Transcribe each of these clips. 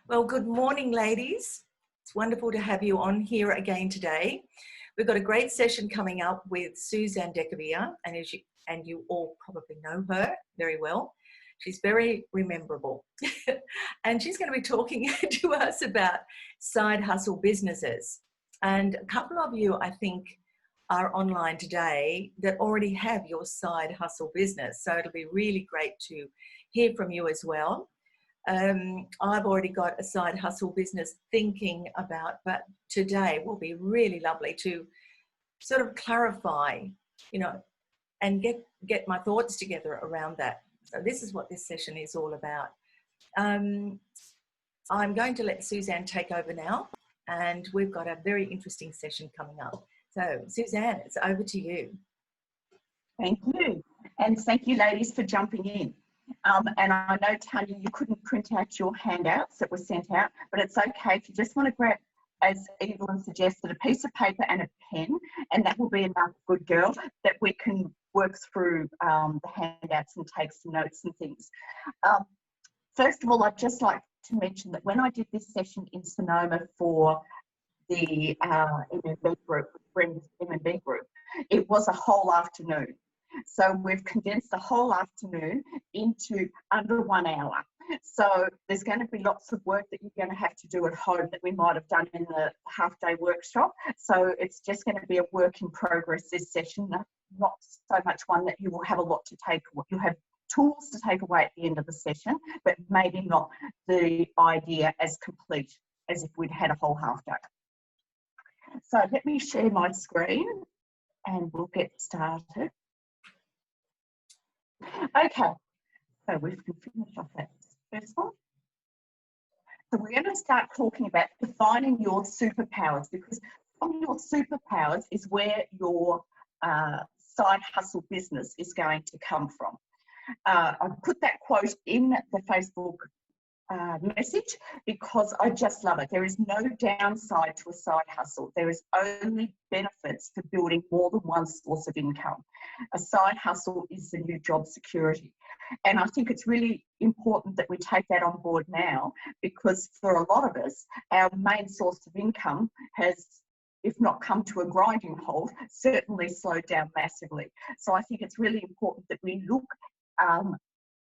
Well, good morning, ladies. It's wonderful to have you on here again today. We've got a great session coming up with Suzanne Dekyvere, and you all probably know her very well. She's very rememberable. And she's going to be talking to us about side hustle businesses. And a couple of you, I think, are online today that already have your side hustle business. So it'll be really great to hear from you as well. I've already got a side hustle business thinking about, but today will be really lovely to sort of clarify, and get my thoughts together around that. So this is what this session is all about. I'm going to let Suzanne take over now, and we've got a very interesting session coming up. So Suzanne, it's over to you. Thank you. And thank you, ladies, for jumping in. And I know, Tanya, you couldn't print out your handouts that were sent out, but it's okay if you just want to grab, as Evelyn suggested, a piece of paper and a pen, and that will be enough, good girl, that we can work through the handouts and take some notes and things. First of all, I'd just like to mention that when I did this session in Sonoma for the MMB group, Brenda's MMB group, it was a whole afternoon. So we've condensed the whole afternoon into under 1 hour. So there's going to be lots of work that you're going to have to do at home that we might have done in the half-day workshop. So it's just going to be a work in progress, this session, not so much one that you will have a lot to take. You'll have tools to take away at the end of the session, but maybe not the idea as complete as if we'd had a whole half day. So let me share my screen and we'll get started. Okay, so we can finish off that first one. So we're going to start talking about defining your superpowers, because from your superpowers is where your side hustle business is going to come from. I put that quote in the Facebook message because I just love it. There is no downside to a side hustle. There is only benefits for building more than one source of income. A side hustle is the new job security. And I think it's really important that we take that on board now, because for a lot of us, our main source of income has, if not come to a grinding halt, certainly slowed down massively. So I think it's really important that we look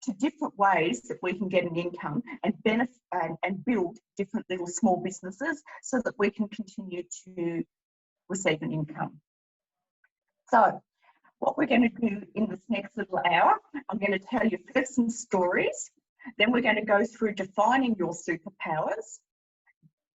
to different ways that we can get an income and benefit and build different little small businesses so that we can continue to receive an income. So what we're going to do in this next little hour, I'm going to tell you first some stories, then we're going to go through defining your superpowers,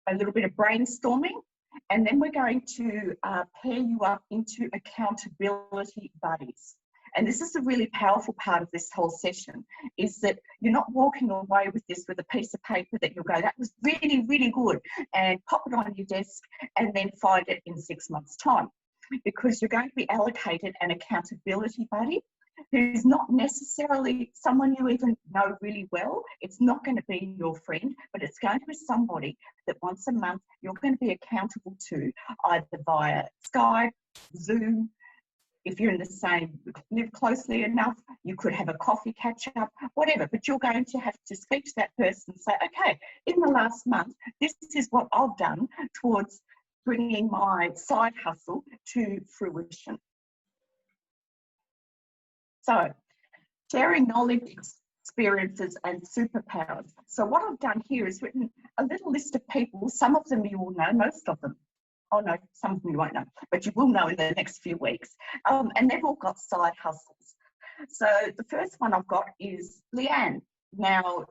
a little bit of brainstorming, and then we're going to pair you up into accountability buddies. And this is a really powerful part of this whole session, is that you're not walking away with this with a piece of paper that you'll go, that was really, really good, and pop it on your desk and then find it in 6 months' time. Because you're going to be allocated an accountability buddy who's not necessarily someone you even know really well. It's not going to be your friend, but it's going to be somebody that once a month you're going to be accountable to, either via Skype, Zoom. If you're in the same, live closely enough, you could have a coffee catch up, whatever, but you're going to have to speak to that person and say, okay, in the last month, this is what I've done towards bringing my side hustle to fruition. So, sharing knowledge, experiences, and superpowers. So what I've done here is written a little list of people. Some of them you will know, most of them. Oh no, some of them you won't know, but you will know in the next few weeks. And they've all got side hustles. So the first one I've got is Leanne. Now,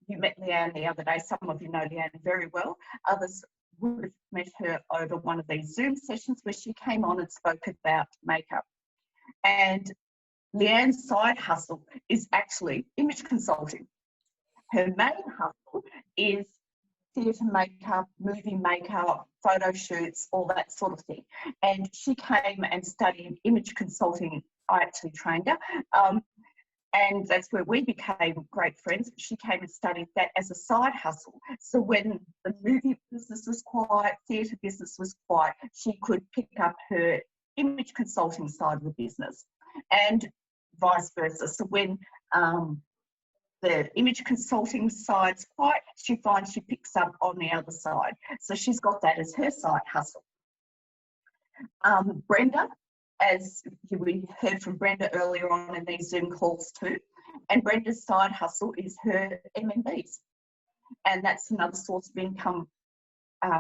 you met Leanne the other day. Some of you know Leanne very well. Others would have met her over one of these Zoom sessions where she came on and spoke about makeup. And Leanne's side hustle is actually image consulting. Her main hustle is theatre makeup, movie makeup, photo shoots, all that sort of thing. And she came and studied image consulting. I actually trained her. And that's where we became great friends. She came and studied that as a side hustle. So when the movie business was quiet, theatre business was quiet, she could pick up her image consulting side of the business, and vice versa. So when the image consulting side's quiet, she finds she picks up on the other side. So she's got that as her side hustle. Brenda, as we heard from Brenda earlier on in these Zoom calls too, and Brenda's side hustle is her MMBs. And that's another source of income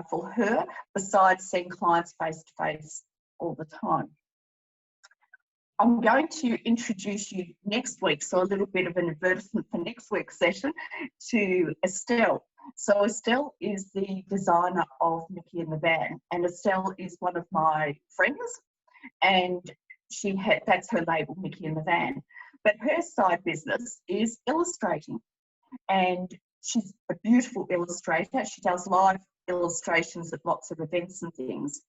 for her, besides seeing clients face to face all the time. I'm going to introduce you next week, so a little bit of an advertisement for next week's session, to Estelle. So Estelle is the designer of Mickey and the Van, and Estelle is one of my friends, and that's her label, Mickey and the Van. But her side business is illustrating, and she's a beautiful illustrator. She does live illustrations at lots of events and things.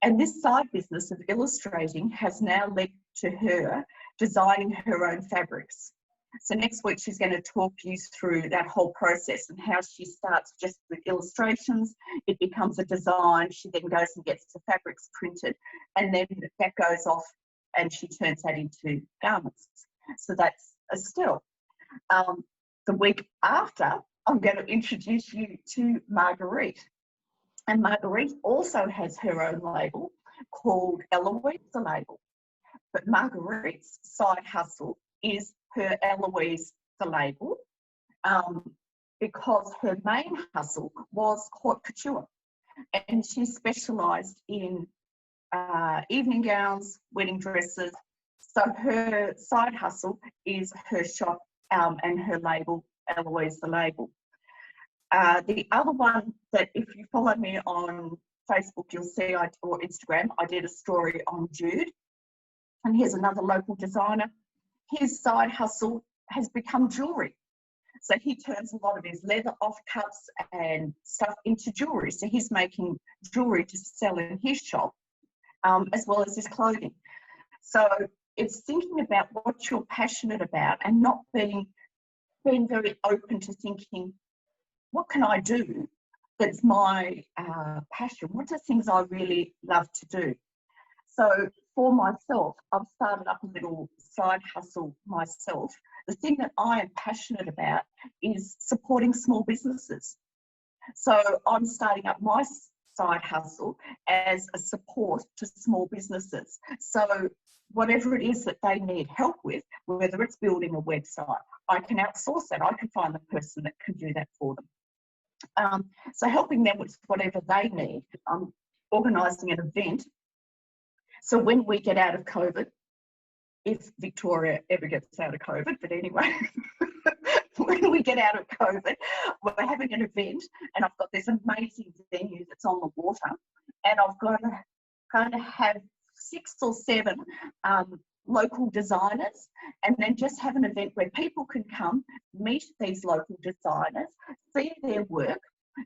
And this side business of illustrating has now led to her designing her own fabrics. So next week she's going to talk you through that whole process and how she starts just with illustrations, it becomes a design, she then goes and gets the fabrics printed, and then that goes off and she turns that into garments. So that's Estelle. The week after, I'm going to introduce you to Marguerite. And Marguerite also has her own label called Eloise the Label. But Marguerite's side hustle is her Eloise the Label, because her main hustle was haute couture. And she specialised in evening gowns, wedding dresses. So her side hustle is her shop and her label, Eloise the Label. The other one that, if you follow me on Facebook, you'll see, or Instagram, I did a story on Jude. And here's another local designer. His side hustle has become jewellery. So he turns a lot of his leather offcuts and stuff into jewellery. So he's making jewellery to sell in his shop, as well as his clothing. So it's thinking about what you're passionate about and not being very open to thinking, what can I do that's my passion? What are things I really love to do? So for myself, I've started up a little side hustle myself. The thing that I am passionate about is supporting small businesses. So I'm starting up my side hustle as a support to small businesses. So whatever it is that they need help with, whether it's building a website, I can outsource that. I can find the person that can do that for them. So helping them with whatever they need. I'm organising an event. So when we get out of COVID, if Victoria ever gets out of COVID, but anyway, when we get out of COVID, we're having an event, and I've got this amazing venue that's on the water, and I've got to have 6 or 7 local designers, and then just have an event where people can come, meet these local designers, see their work,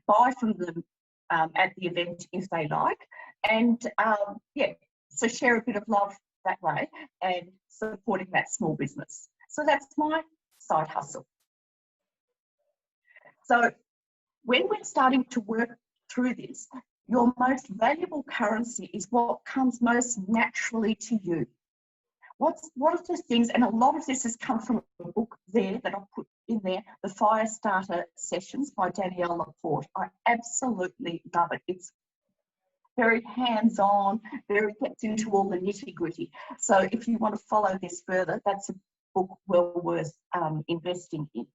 buy from them at the event if they like, and so share a bit of love that way and supporting that small business. So that's my side hustle. So when we're starting to work through this, your most valuable currency is what comes most naturally to you. What are the things, and a lot of this has come from a book there that I've put in there, The Fire Starter Sessions by Danielle Laporte. I absolutely love it. It's very hands-on, very gets into all the nitty-gritty. So if you want to follow this further, that's a book well worth investing in.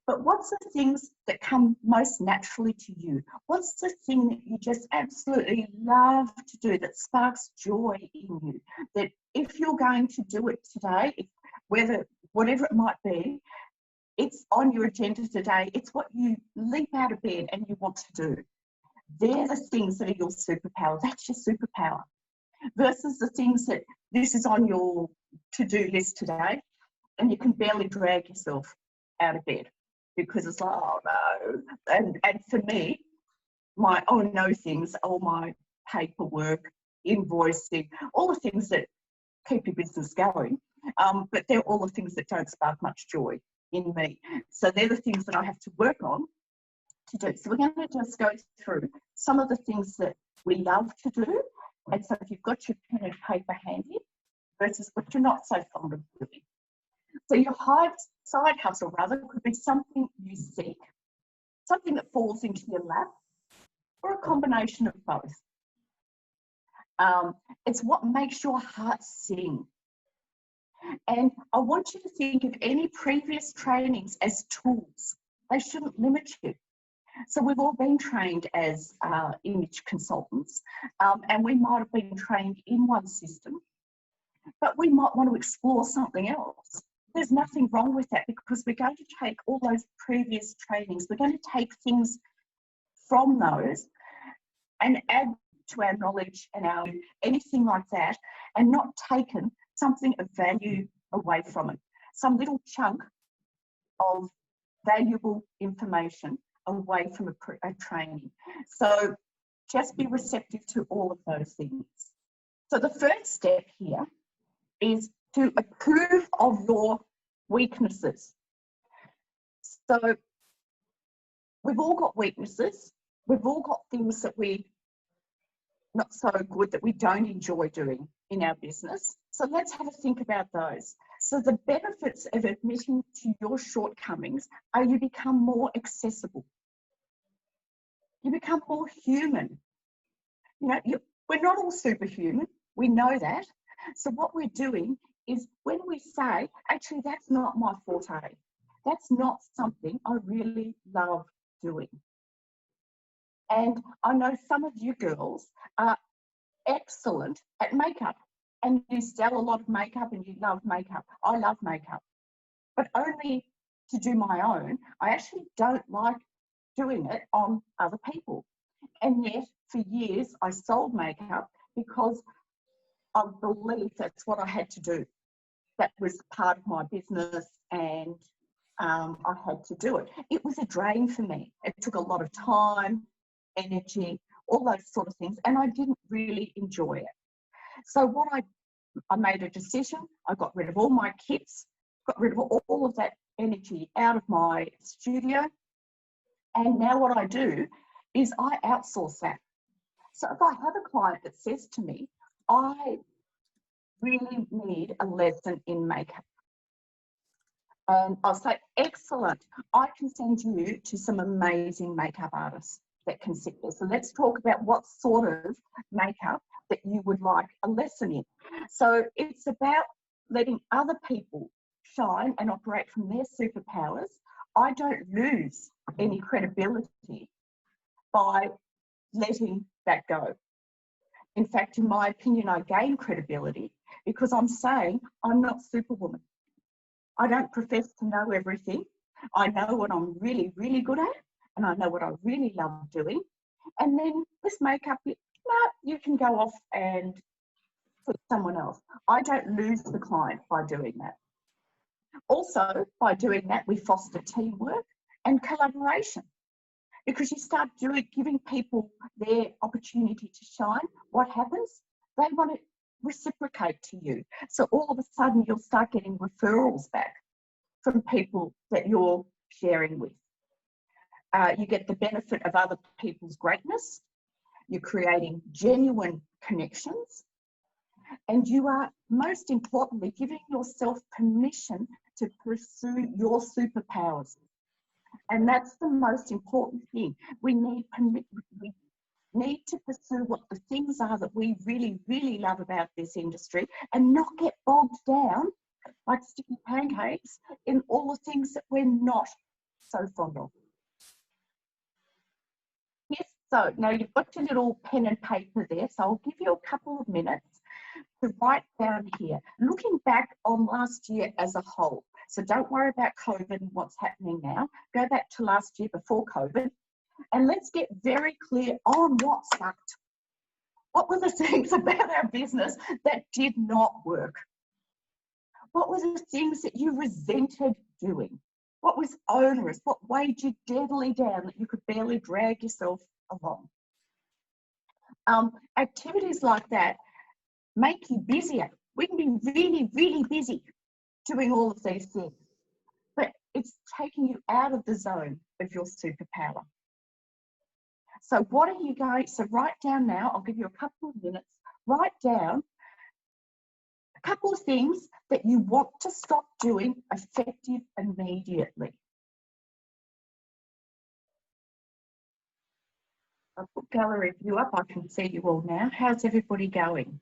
But what's the things that come most naturally to you? What's the thing that you just absolutely love to do that sparks joy in you? That if you're going to do it today, whatever it might be, it's on your agenda today. It's what you leap out of bed and you want to do. They're the things that are your superpower. That's your superpower. Versus the things that this is on your to-do list today and you can barely drag yourself out of bed because it's like, oh no. And for me, my oh no things, all my paperwork, invoicing, all the things that keep your business going, but they're all the things that don't spark much joy in me. So they're the things that I have to work on to do. So we're going to just go through some of the things that we love to do. And so if you've got your pen and paper handy versus what you're not so fond of doing. So your side hustle rather could be something you seek. something that falls into your lap, or a combination of both. It's what makes your heart sing. And I want you to think of any previous trainings as tools. They shouldn't limit you. So we've all been trained as image consultants, and we might have been trained in one system, but we might want to explore something else. There's nothing wrong with that, because we're going to take all those previous trainings, we're going to take things from those and add to our knowledge and our anything like that, and not taken something of value away from it. Some little chunk of valuable information away from a training. So just be receptive to all of those things. So the first step here is to approve of your weaknesses. So we've all got weaknesses. We've all got things that we not so good, that we don't enjoy doing in our business. So let's have a think about those. So the benefits of admitting to your shortcomings are you become more accessible. You become more human. You know, we're not all superhuman. We know that. So what we're doing is, when we say, actually, that's not my forte. That's not something I really love doing. And I know some of you girls are excellent at makeup, and you sell a lot of makeup and you love makeup. I love makeup, but only to do my own. I actually don't like doing it on other people. And yet for years I sold makeup because I believed that's what I had to do. That was part of my business, and I had to do it. It was a drain for me. It took a lot of time, energy, all those sort of things, and I didn't really enjoy it. So what I made a decision. I got rid of all my kits, got rid of all of that energy out of my studio, and now what I do is I outsource that. So if I have a client that says to me, I really need a lesson in makeup, and I'll say, excellent, I can send you to some amazing makeup artists that can sit there. So let's talk about what sort of makeup that you would like a lesson in. So it's about letting other people shine and operate from their superpowers. I don't lose any credibility by letting that go. In fact, in my opinion, I gain credibility because I'm saying I'm not Superwoman. I don't profess to know everything. I know what I'm really, really good at, and I know what I really love doing. And then this makeup, no, you can go off and put someone else. I don't lose the client by doing that. Also, by doing that, we foster teamwork and collaboration, because you start giving people their opportunity to shine. What happens? They want to reciprocate to you. So all of a sudden, you'll start getting referrals back from people that you're sharing with. You get the benefit of other people's greatness. You're creating genuine connections. And you are, most importantly, giving yourself permission to pursue your superpowers. And that's the most important thing. We need to pursue what the things are that we really, really love about this industry, and not get bogged down like sticky pancakes in all the things that we're not so fond of. Yes, so now you've got your little pen and paper there, so I'll give you a couple of minutes to write down here, looking back on last year as a whole. So don't worry about COVID and what's happening now. Go back to last year before COVID, and let's get very clear on what sucked. What were the things about our business that did not work? What were the things that you resented doing? What was onerous? What weighed you deadly down that you could barely drag yourself along? Activities like that make you busier. We can be really, really busy doing all of these things, but it's taking you out of the zone of your superpower. So what are you going, so write down now, I'll give you a couple of minutes, write down a couple of things that you want to stop doing effective immediately. I'll put gallery view up. I can see you all now. How's everybody going?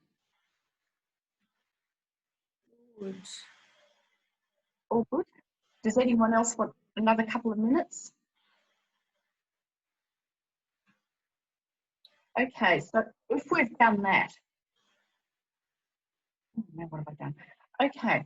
Good. All good? Does anyone else want another couple of minutes? Okay, so if we've done that, now what have I done? Okay,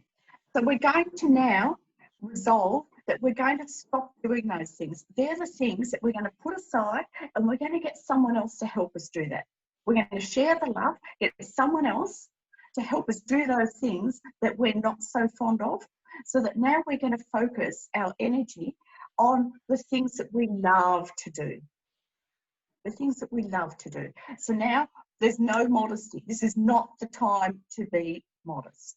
so we're going to now resolve that we're going to stop doing those things. They're the things that we're going to put aside, and we're going to get someone else to help us do that. We're going to share the love, get someone else to help us do those things that we're not so fond of, so that now we're going to focus our energy on the things that we love to do. The things that we love to do. So now there's no modesty. This is not the time to be modest.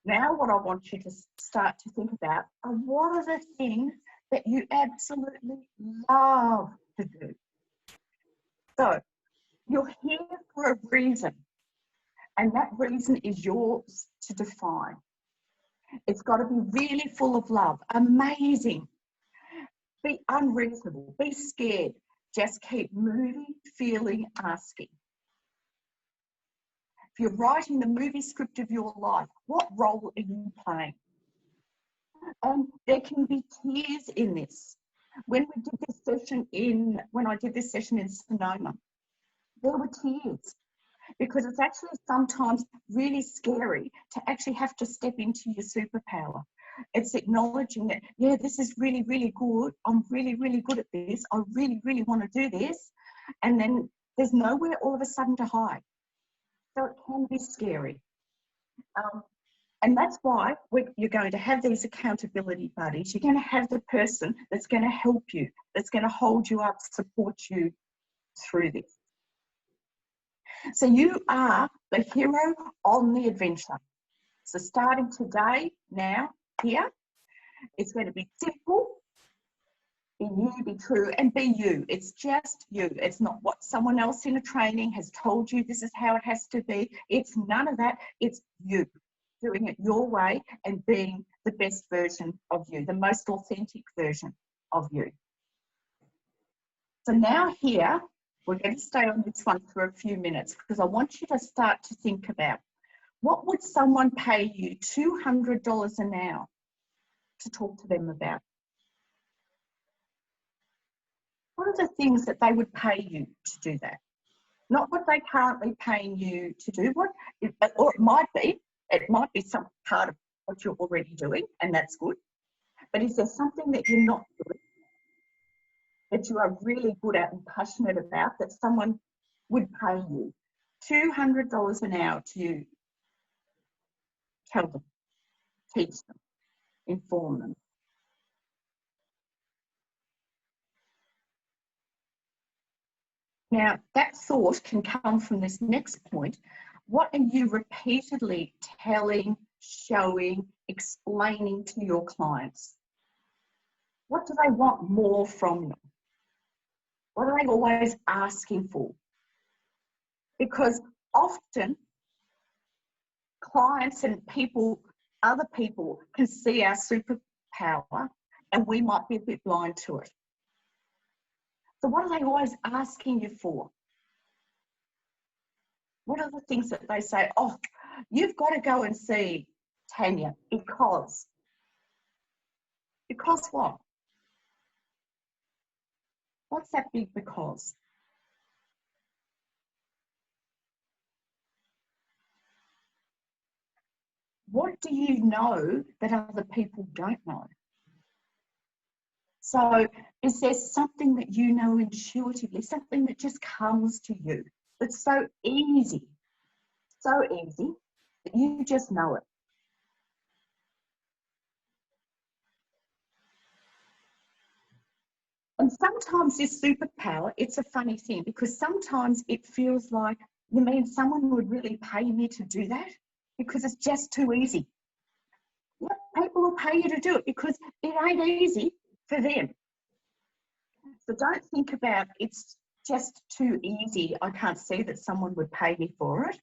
Now what I want you to start to think about are what are the things that you absolutely love to do. So you're here for a reason, and that reason is yours to define. It's got to be really full of love, amazing. Be unreasonable, be scared. Just keep moving, feeling, asking. If you're writing the movie script of your life, what role are you playing? And there can be tears in this. When I did this session in Sonoma, there were tears, because it's actually sometimes really scary to actually have to step into your superpower. It's acknowledging that, yeah, this is really, really good. I'm really, really good at this. I really, really want to do this. And then there's nowhere all of a sudden to hide. So it can be scary. And that's why you're going to have these accountability buddies. You're going to have the person that's going to help you, that's going to hold you up, support you through this. So you are the hero on the adventure. So starting today, now, here, it's going to be simple. Be you, be true, and be you. It's just you. It's not what someone else in a training has told you this is how it has to be. It's none of that. It's you doing it your way and being the best version of you, the most authentic version of you. So now here, we're going to stay on this one for a few minutes, because I want you to start to think about, what would someone pay you $200 an hour to talk to them about? What are the things that they would pay you to do that? Not what they're currently paying you to do, or it might be some part of what you're already doing, and that's good. But is there something that you're not doing, that you are really good at and passionate about, that someone would pay you $200 an hour to tell them, teach them, inform them? Now, that thought can come from this next point. What are you repeatedly telling, showing, explaining to your clients? What do they want more from you? What are they always asking for? Because often clients and people, other people, can see our superpower and we might be a bit blind to it. So what are they always asking you for? What are the things that they say, oh, you've got to go and see Tanya because? Because what? What's that big because? What do you know that other people don't know? So is there something that you know intuitively, something that just comes to you, that's so easy that you just know it? And sometimes this superpower, it's a funny thing, because sometimes it feels like, you mean someone would really pay me to do that? Because it's just too easy. Yeah, people will pay you to do it because it ain't easy for them. So don't think about it's just too easy. I can't see that someone would pay me for it,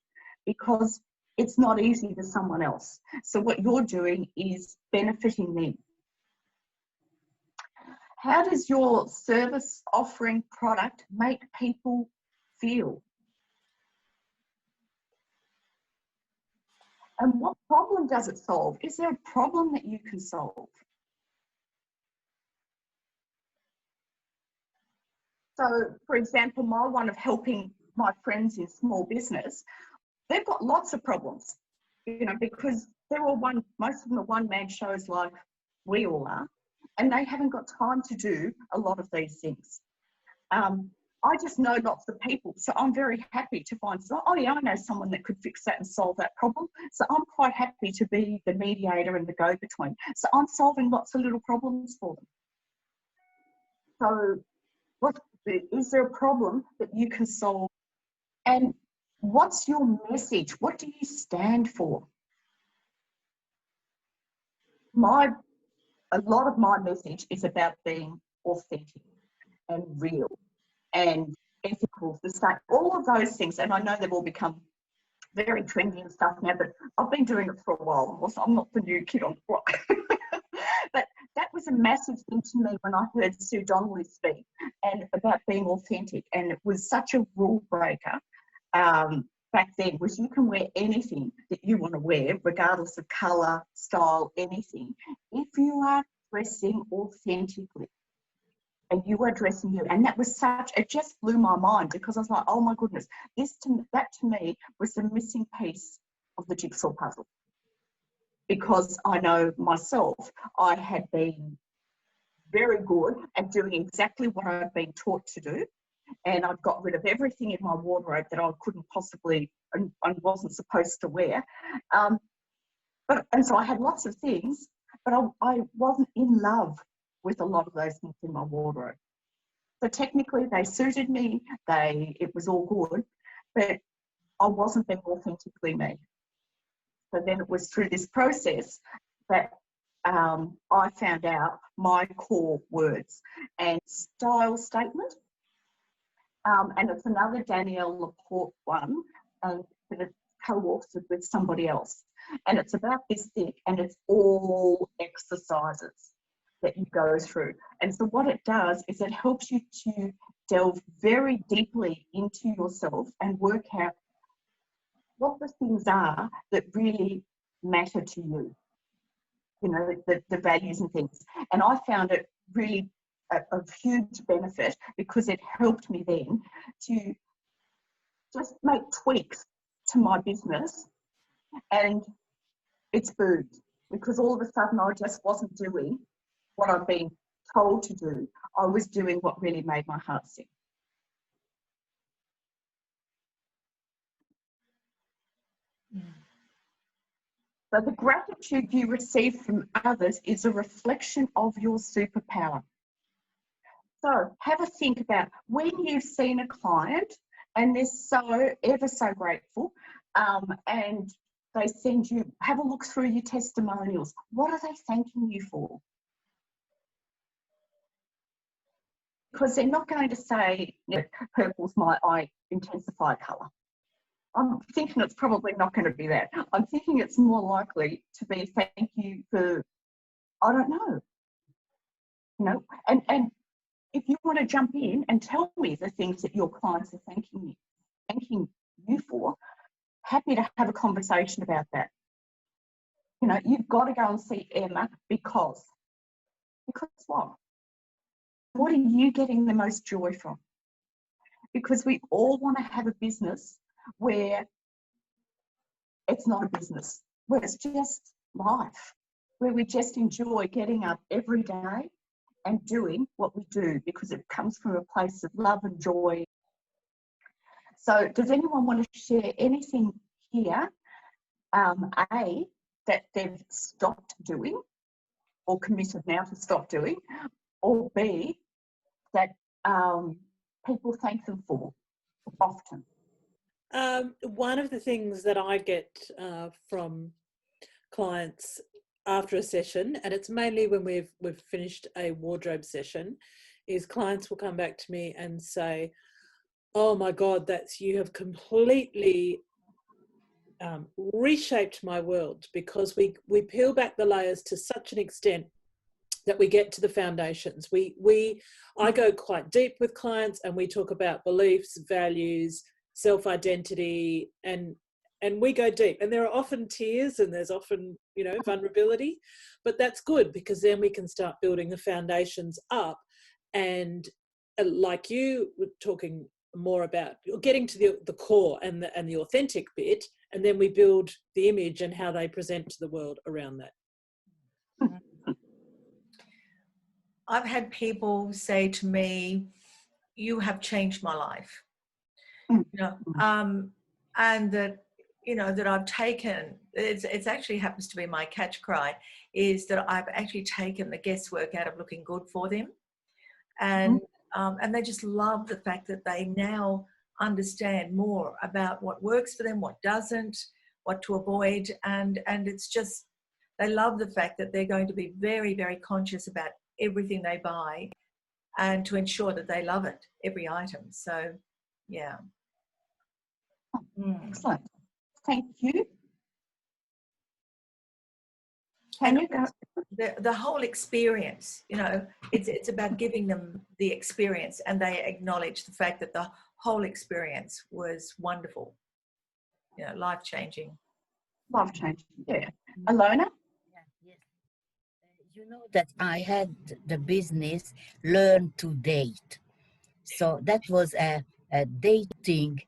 because it's not easy for someone else. So what you're doing is benefiting them. How does your service offering product make people feel? And what problem does it solve? Is there a problem that you can solve? So, for example, my one of helping my friends in small business, they've got lots of problems, you know, because they're all most of them are one-man shows like we all are, and they haven't got time to do a lot of these things. I just know lots of people, so I'm very happy to find, oh yeah, I know someone that could fix that and solve that problem. So I'm quite happy to be the mediator and the go-between. So I'm solving lots of little problems for them. So is there a problem that you can solve? And what's your message? What do you stand for? A lot of my message is about being authentic and real and ethical, all of those things. And I know they've all become very trendy and stuff now, but I've been doing it for a while. I'm not the new kid on the block. But that was a massive thing to me when I heard Sue Donnelly speak and about being authentic. And it was such a rule breaker back then, was you can wear anything that you want to wear, regardless of colour, style, anything, if you are dressing authentically. And you were dressing you, and that was it just blew my mind, because I was like, oh my goodness, that to me was the missing piece of the jigsaw puzzle. Because I know myself, I had been very good at doing exactly what I'd been taught to do, and I'd got rid of everything in my wardrobe that I couldn't possibly and wasn't supposed to wear. And so I had lots of things, but I wasn't in love with a lot of those things in my wardrobe. So technically they suited me, it was all good, but I wasn't being authentically me. So then it was through this process that I found out my core words and style statement. And it's another Danielle Laporte one, but it's co-authored with somebody else. And it's about this thick, and it's all exercises that you go through. And so what it does is it helps you to delve very deeply into yourself and work out what the things are that really matter to you, you know, the values and things. And I found it really of huge benefit, because it helped me then to just make tweaks to my business, and it's boomed, because all of a sudden I just wasn't doing what I've been told to do. I was doing what really made my heart sing. So the gratitude you receive from others is a reflection of your superpower. So have a think about when you've seen a client and they're so ever so grateful, and they send you, have a look through your testimonials. What are they thanking you for? Because they're not going to say, you know, purple's my eye intensify colour. I'm thinking it's probably not going to be that. I'm thinking it's more likely to be thank you for, I don't know, you know, and if you want to jump in and tell me the things that your clients are thanking you for, happy to have a conversation about that. You know, you've got to go and see Emma because what? What are you getting the most joy from? Because we all want to have a business where it's not a business, where it's just life, where we just enjoy getting up every day and doing what we do, because it comes from a place of love and joy. So does anyone want to share anything here, A, that they've stopped doing or committed now to stop doing, or B, that people thank them for often? One of the things that I get from clients after a session, and it's mainly when we've finished a wardrobe session, is clients will come back to me and say, oh my God, you have completely reshaped my world, because we peel back the layers to such an extent that we get to the foundations. I go quite deep with clients, and we talk about beliefs, values, self-identity, and we go deep. And there are often tears, and there's often, vulnerability, but that's good, because then we can start building the foundations up. And like you were talking more about, getting to the core and the authentic bit, and then we build the image and how they present to the world around that. I've had people say to me, "You have changed my life," and that, that I've taken, it's actually happens to be my catch cry, is that I've actually taken the guesswork out of looking good for them. And they just love the fact that they now understand more about what works for them, what doesn't, what to avoid. And it's just, they love the fact that they're going to be very, very conscious about everything they buy, and to ensure that they love it, every item. So, yeah. Excellent. Thank you. Can you go? The whole experience, it's about giving them the experience, and they acknowledge the fact that the whole experience was wonderful, life-changing. Life-changing, yeah. Alona? Yes. You know that I had the business Learn to Date. So that was a dating,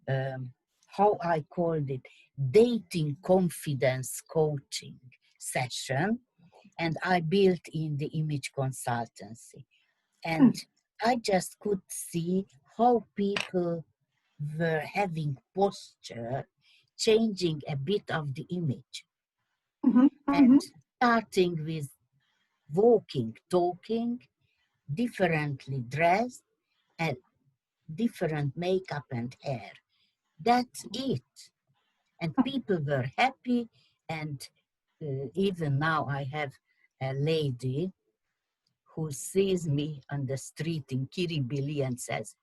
how I called it, dating confidence coaching session. And I built in the image consultancy. And I just could see how people were having posture, changing a bit of the image. And starting with walking, talking, differently dressed, and different makeup and hair. That's it. And people were happy. And even now I have a lady who sees me on the street in Kiribati and says,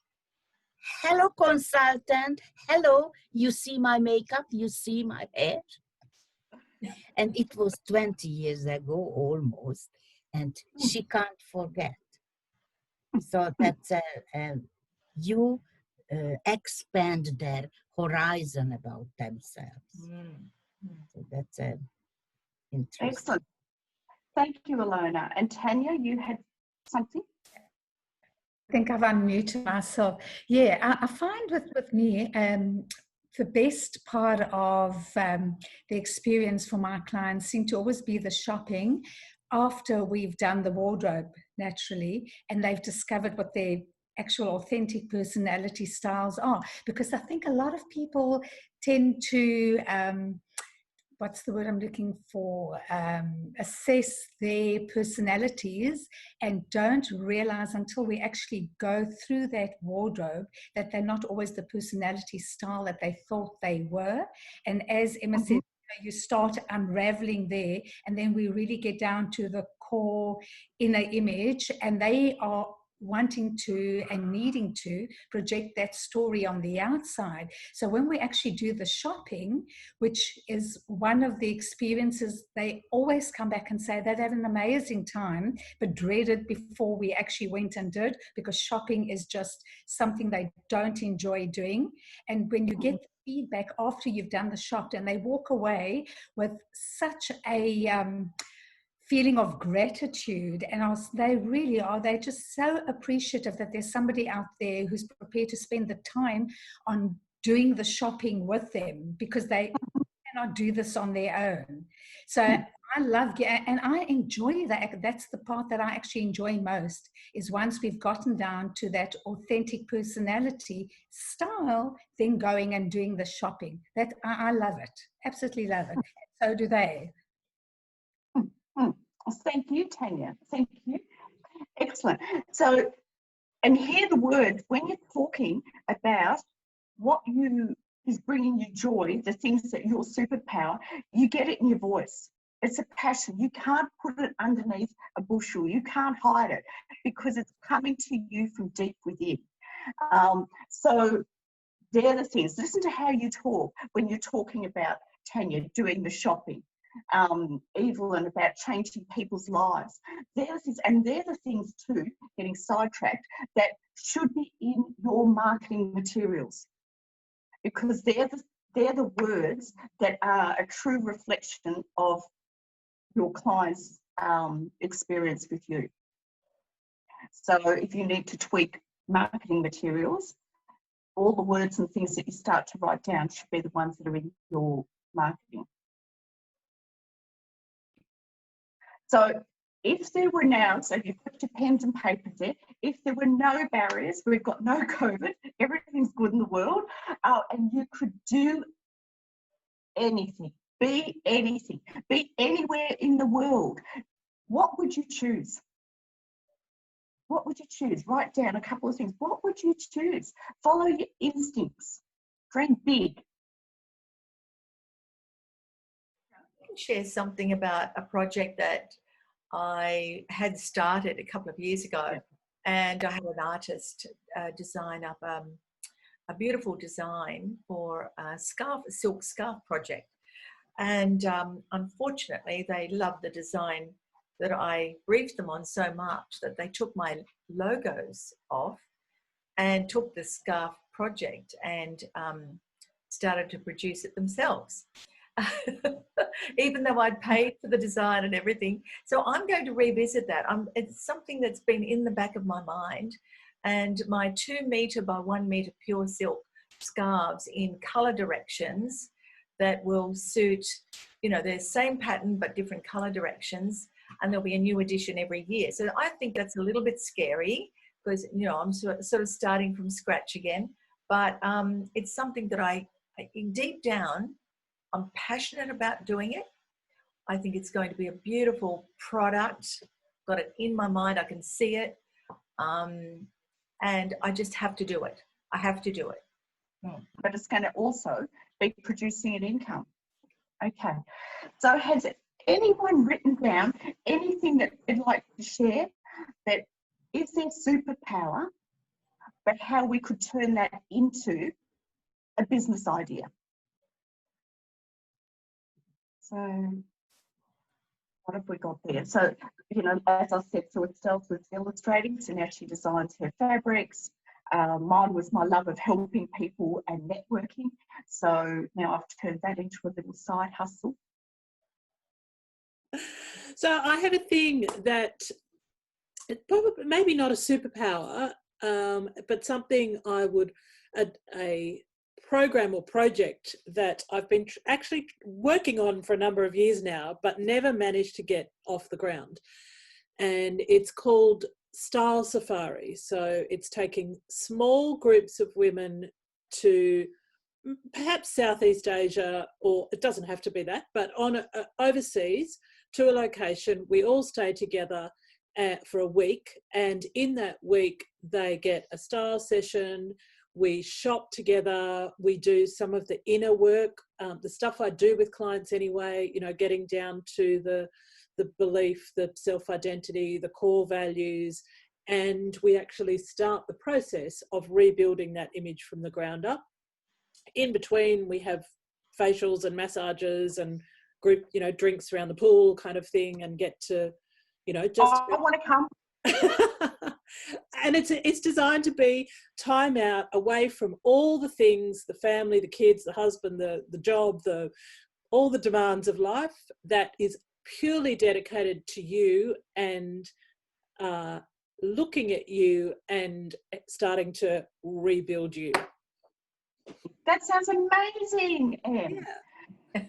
"Hello, consultant. Hello, you see my makeup? You see my hair?" And it was 20 years ago almost. And she can't forget. So that's you expand their horizon about themselves. So that's interesting. Excellent. Thank you, Alona. And Tanya, you had something? I think I've unmuted myself. Yeah, I find with me, the best part of the experience for my clients seem to always be the shopping after we've done the wardrobe, naturally, and they've discovered what their actual authentic personality styles are. Because I think a lot of people tend to what's the word I'm looking for, assess their personalities and don't realize until we actually go through that wardrobe that they're not always the personality style that they thought they were. And as Emma said, you start unraveling there, and then we really get down to the core inner image, and they are wanting to and needing to project that story on the outside. So when we actually do the shopping, which is one of the experiences, they always come back and say they'd had an amazing time, but dreaded before we actually went and did, because shopping is just something they don't enjoy doing. And when you get the feedback after you've done the shop, and they walk away with such a feeling of gratitude, and they really are, they're just so appreciative that there's somebody out there who's prepared to spend the time on doing the shopping with them, because they cannot do this on their own. So I love, and I enjoy that. That's the part that I actually enjoy most, is once we've gotten down to that authentic personality style, then going and doing the shopping. That I love it, absolutely love it. So do they. Thank you, Tanya. Thank you. Excellent. So, and hear the words when you're talking about what is bringing you joy, the things that your superpower, you get it in your voice. It's a passion. You can't put it underneath a bushel. You can't hide it, because it's coming to you from deep within. So they're the things. Listen to how you talk when you're talking about Tanya doing the shopping. Evelyn, about changing people's lives. They're the things too, getting sidetracked, that should be in your marketing materials, because they're the words that are a true reflection of your client's experience with you. So if you need to tweak marketing materials, all the words and things that you start to write down should be the ones that are in your marketing. So if there were now, so you put your pens and papers there, if there were no barriers, we've got no COVID, everything's good in the world, and you could do anything, be anywhere in the world, what would you choose? What would you choose? Write down a couple of things. What would you choose? Follow your instincts. Dream big. I can share something about a project that I had started a couple of years ago, and I had an artist design up a beautiful design for a silk scarf project. And unfortunately, they loved the design that I briefed them on so much that they took my logos off and took the scarf project and started to produce it themselves. Even though I'd paid for the design and everything. So I'm going to revisit that. It's something that's been in the back of my mind. And my 2 metre by 1 metre pure silk scarves in colour directions that will suit, you know, the same pattern but different colour directions, and there'll be a new edition every year. So I think that's a little bit scary because, you know, I'm sort of starting from scratch again, but it's something that I deep down, I'm passionate about doing it. I think it's going to be a beautiful product. Got it in my mind, I can see it, and I just have to do it. I have to do it. But it's going to also be producing an income. Okay. So has anyone written down anything that they'd like to share that is their superpower, but how we could turn that into a business idea? So what have we got there? So, you know, as I said, so it starts with illustrating, so now she designs her fabrics. Mine was my love of helping people and networking. So now I've turned that into a little side hustle. So I have a thing that it's probably maybe not a superpower, but something I would, a program or project that I've been actually working on for a number of years now, but never managed to get off the ground. And it's called Style Safari. So it's taking small groups of women to perhaps Southeast Asia, or it doesn't have to be that, but on overseas to a location. We all stay together for a week, and in that week they get a style session. We shop together, we do some of the inner work, the stuff I do with clients anyway, you know, getting down to the belief, the self-identity, the core values, and we actually start the process of rebuilding that image from the ground up. In between, we have facials and massages and group, you know, drinks around the pool kind of thing, and get to, you know, just... I want to come. And it's designed to be time out away from all the things, the family, the kids, the husband, the job, all the demands of life, that is purely dedicated to you and looking at you and starting to rebuild you. That sounds amazing, Em. Yeah.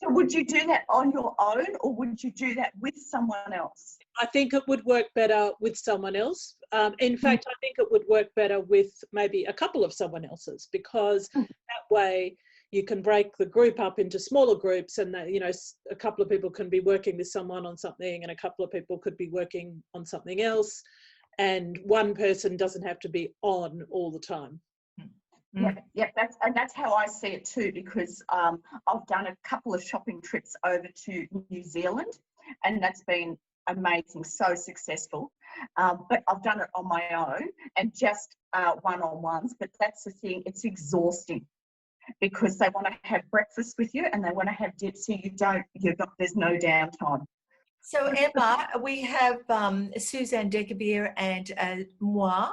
So would you do that on your own, or would you do that with someone else? I think it would work better with someone else. In fact, I think it would work better with maybe a couple of someone else's, because that way you can break the group up into smaller groups, and that, you know, a couple of people can be working with someone on something and a couple of people could be working on something else, and one person doesn't have to be on all the time. Yeah, that's how I see it too, because I've done a couple of shopping trips over to New Zealand, and that's been amazing, so successful. But I've done it on my own and just one-on-ones, but that's the thing, it's exhausting. because they want to have breakfast with you and they want to have dinner, so there's no downtime. So Emma, we have Suzanne Dekyvere and moi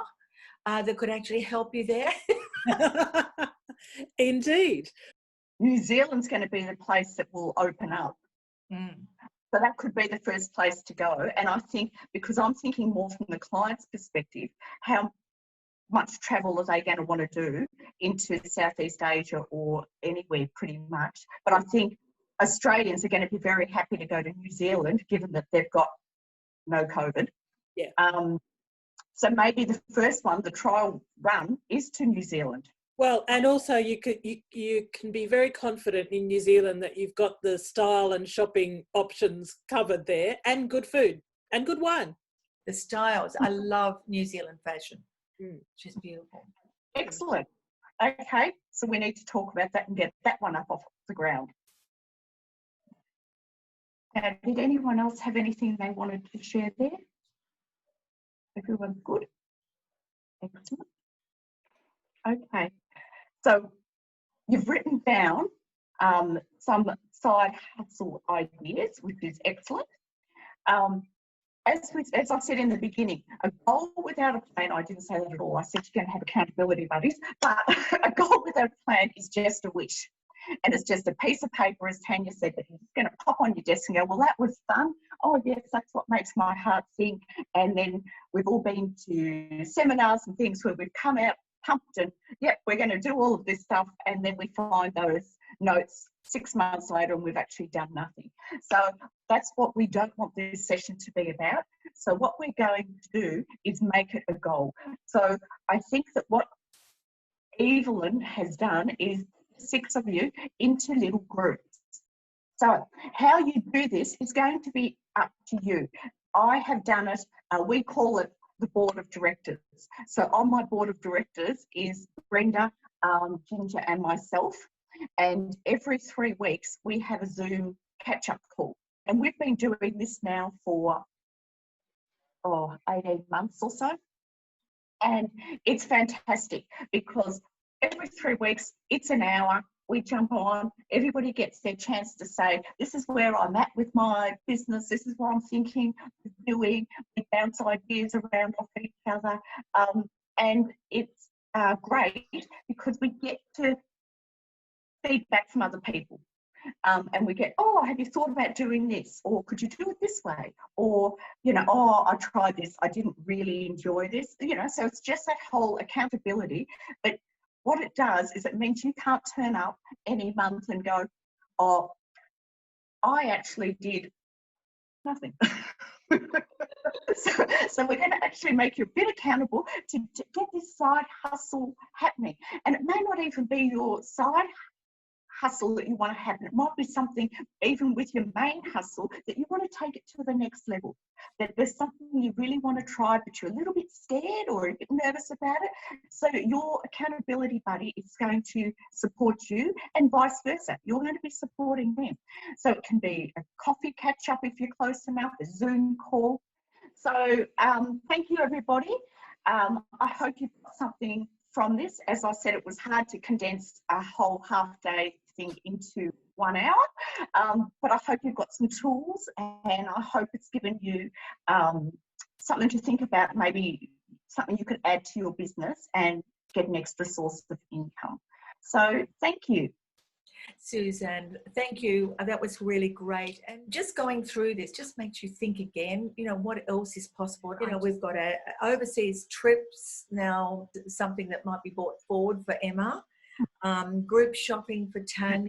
that could actually help you there. Indeed. New Zealand's going to be the place that will open up. So that could be the first place to go. And I think, because I'm thinking more from the client's perspective, how much travel are they going to want to do into Southeast Asia or anywhere pretty much. But I think Australians are going to be very happy to go to New Zealand, given that they've got no COVID. Yeah. So maybe the first one, the trial run, is to New Zealand. Well, and also you can be very confident in New Zealand that you've got the style and shopping options covered there, and good food and good wine. The styles. I love New Zealand fashion. Which is beautiful. Excellent. Okay, so we need to talk about that and get that one up off the ground. Now, did anyone else have anything they wanted to share there? Everyone's good? Excellent. Okay, so you've written down some side hustle ideas, which is excellent. As I said in the beginning, a goal without a plan, I didn't say that at all. I said you're going to have accountability buddies, but a goal without a plan is just a wish. And it's just a piece of paper, as Tanya said, that you're just going to pop on your desk and go, well, that was fun. Oh, yes, that's what makes my heart sing. And then we've all been to seminars and things where we've come out pumped and, yep, we're going to do all of this stuff. And then we find those notes 6 months later and we've actually done nothing. So that's what we don't want this session to be about. So what we're going to do is make it a goal. So I think that what Evelyn has done is 6 of you into little groups. So how you do this is going to be up to you. I have done it, we call it the board of directors. So on my board of directors is Brenda, Ginger and myself. And every 3 weeks we have a Zoom catch-up call. And we've been doing this now for 18 months or so. And it's fantastic because every 3 weeks, it's an hour, we jump on, everybody gets their chance to say, this is where I'm at with my business, this is what I'm thinking of doing, we bounce ideas around off each other. And it's great because we get to feedback from other people. And we get, oh, have you thought about doing this? Or could you do it this way? Or, you know, oh, I tried this, I didn't really enjoy this. You know, so it's just that whole accountability. But what it does is it means you can't turn up any month and go, oh, I actually did nothing. So we're going to actually make you a bit accountable to get this side hustle happening. And it may not even be your side hustle that you want to have. It might be something even with your main hustle that you want to take it to the next level. That there's something you really want to try, but you're a little bit scared or a bit nervous about it. So your accountability buddy is going to support you and vice versa. You're going to be supporting them. So it can be a coffee catch up if you're close enough, a Zoom call. So thank you, everybody. I hope you've got something from this. As I said, it was hard to condense a whole half day thing into 1 hour, but I hope you've got some tools and I hope it's given you something to think about, maybe something you could add to your business and get an extra source of income. So thank you. Suzanne, thank you. That was really great. And just going through this just makes you think again, you know, what else is possible. You know, we've got overseas trips now, something that might be brought forward for Emma, group shopping for Tanya,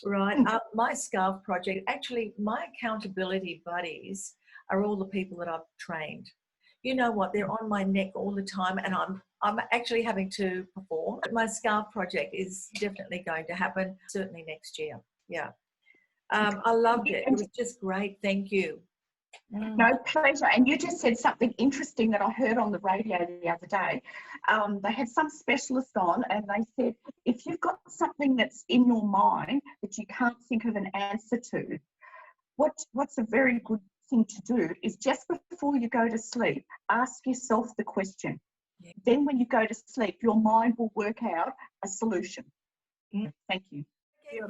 right? My scarf project, actually my accountability buddies are all the people that I've trained. You know what, they're on my neck all the time and I'm actually having to perform. My scarf project is definitely going to happen, certainly next year. Yeah. I loved it. It was just great. Thank you. No, pleasure. And you just said something interesting that I heard on the radio the other day. They had some specialist on and they said, if you've got something that's in your mind that you can't think of an answer to, what's a very good thing to do is just before you go to sleep, ask yourself the question. Yeah. Then when you go to sleep, your mind will work out a solution. Thank you.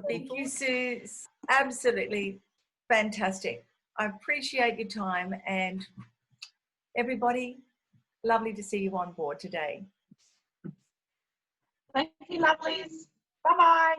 Thank you, Sue. Absolutely fantastic. I appreciate your time, and everybody, lovely to see you on board today. Thank you, lovelies. Bye-bye.